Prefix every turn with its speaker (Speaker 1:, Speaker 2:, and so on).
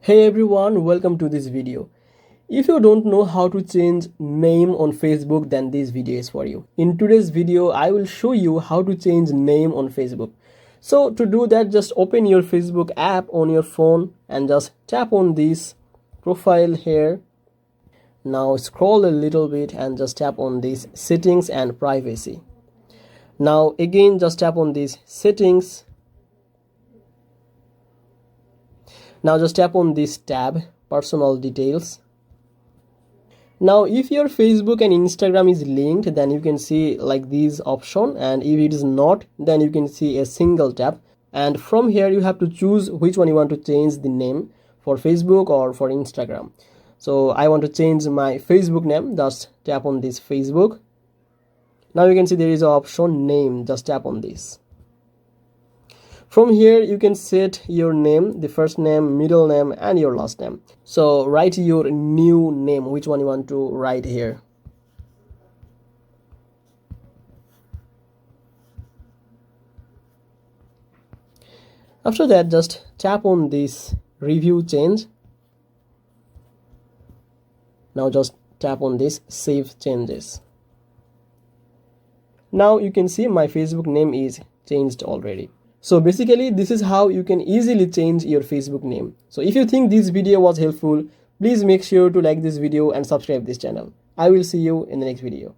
Speaker 1: Hey everyone, welcome to this video. If you don't know how to change name on Facebook, then this video is for you. In today's video, I will show you how to change name on Facebook. So to do that, just open your Facebook app on your phone and just tap on this profile here. Now scroll a little bit and just tap on this settings and privacy. Now again, just tap on these settings. Now just tap on this tab, personal details. Now if your Facebook and Instagram is linked, then you can see like these option, and if it is not, then you can see a single tap, and from here you have to choose which one you want to change the name, for Facebook or for Instagram. So I want to change my Facebook name. Just tap on this Facebook. Now you can see there is an option name. Just tap on this. From here you can set your name, the first name, middle name and your last name. So write your new name, which one you want to write here. After that, just tap on this review change. Now just tap on this save changes. Now you can see my Facebook name is changed already. So basically this is how you can easily change your Facebook name. So if you think this video was helpful, please make sure to like this video and subscribe this channel. I will see you in the next video.